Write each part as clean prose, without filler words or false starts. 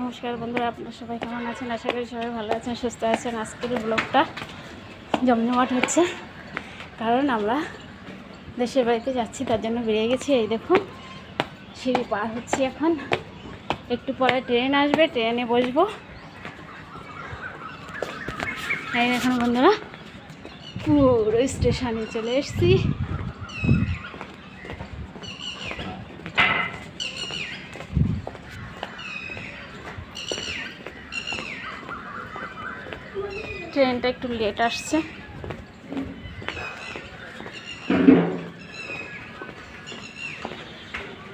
নমস্কার বন্ধুরা, আপনারা সবাই কেমন আছেন? আশা করি সবাই ভালো আছেন, সুস্থ আছেন। আজকের ব্লগটা জমজমাট হচ্ছে, কারণ আমরা দেশের বাড়িতে যাচ্ছি, তার জন্য বেরিয়ে গেছি। এই দেখুন, সিঁড়ি পার হচ্ছি এখন। একটু পরে ট্রেন আসবে, ট্রেনে বসবো। এই দেখুন বন্ধুরা, পুরো স্টেশনে চলে এসেছি। ট্রেনটা একটু লেট আসছে।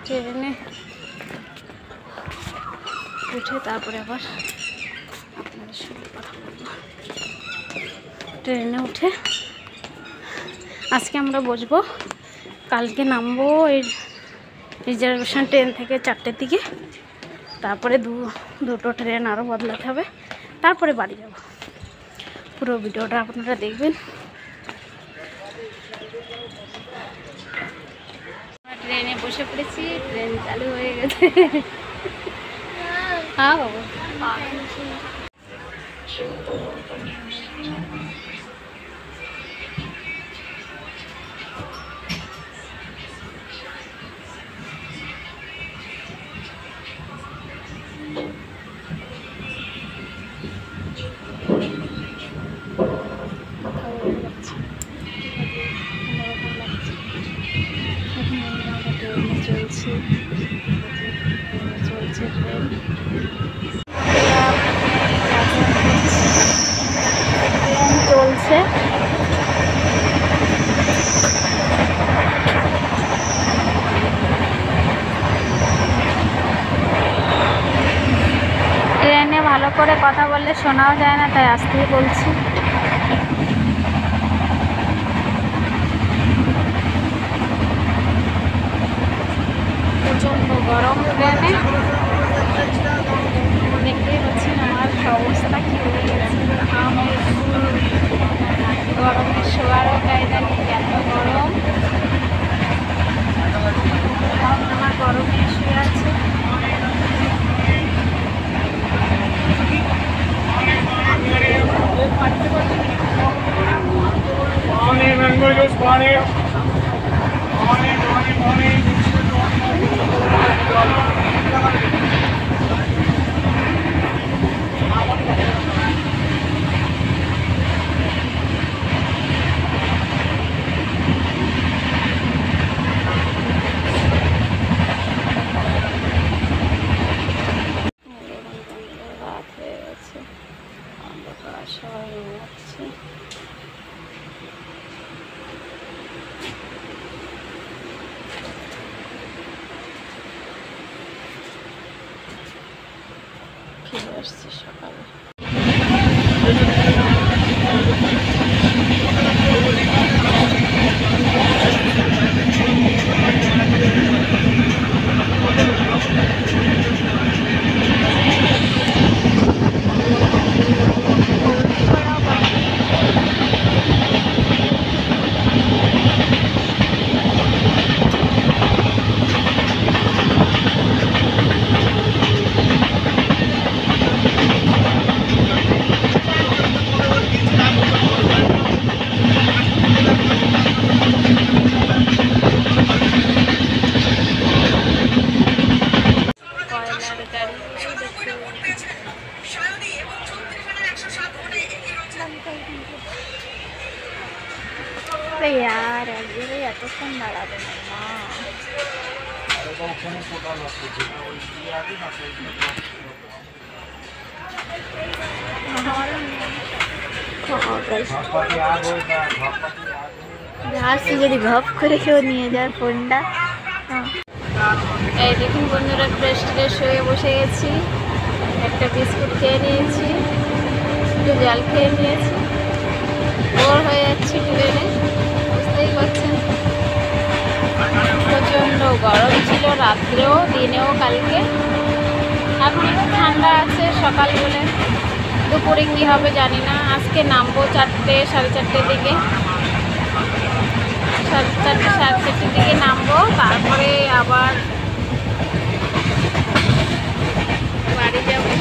ট্রেনে উঠে তারপরে আবার আপনাদের সঙ্গে কথা বলবো। ট্রেনে উঠে আজকে আমরা বসবো, কালকে নামবো এই রিজার্ভেশন ট্রেন থেকে 4টের দিকে। তারপরে দুটো ট্রেন আরও বদলাতে হবে, তারপরে বাড়ি যাব। পুরো ভিডিওটা আপনারা দেখবেন। ট্রেনে বসে পড়েছি, ট্রেন চালু হয়ে গেছে। হ্যাঁ বাবু, চলছে ট্রেন। চলছে ট্রেনে ভালো করে কথা বললে শোনাও যায় না, তাই আস্তেই বলছি। প্রচণ্ড গরম ট্রেনে, দেখতেই পাচ্ছেন আমার অবস্থা কি হয়ে গেছে। গরমে শোয়ারও কায়দা নেই, এত গরম। আমার গরমে শুয়ে আছে। রাত হয়ে গেছে, অন্ধকার সবাই ঘুমাচ্ছে। ফিরে আসছি সকালে। यार अभी एतक्षण दाड़ाबे ना যদি ঘপ করে কেউ নিয়ে যায় ফোনটা। এই দেখুন বন্ধুরা, ফ্রেশ হয়ে বসে গেছি। একটা বিস্কুট খেয়ে নিয়েছি, একটু জল খেয়ে নিয়েছি। বোর হয়ে যাচ্ছি ট্রেনে, বুঝতেই পারছেন। প্রচণ্ড গরম ছিল রাত্রেও, দিনেও কালকে। এখন একটু ঠান্ডা আছে সকাল বলে। দুপুরে কী হবে জানি না। আজকে নামবো 4টে সাড়ে 4টের দিকে, 4:30 দিকে নামবো। তারপরে আবার বাড়ি যাবো।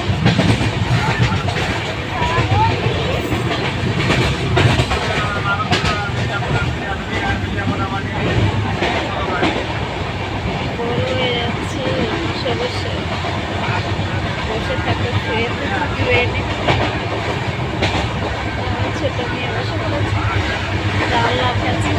ছোট মেয়ে বসে পড়েছে, জানলার কাছে।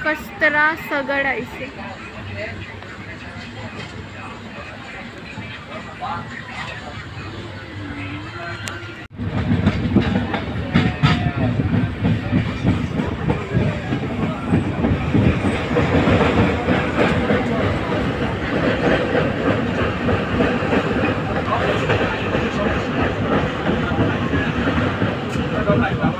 कस्तरा सगड ऐसे Bye-bye.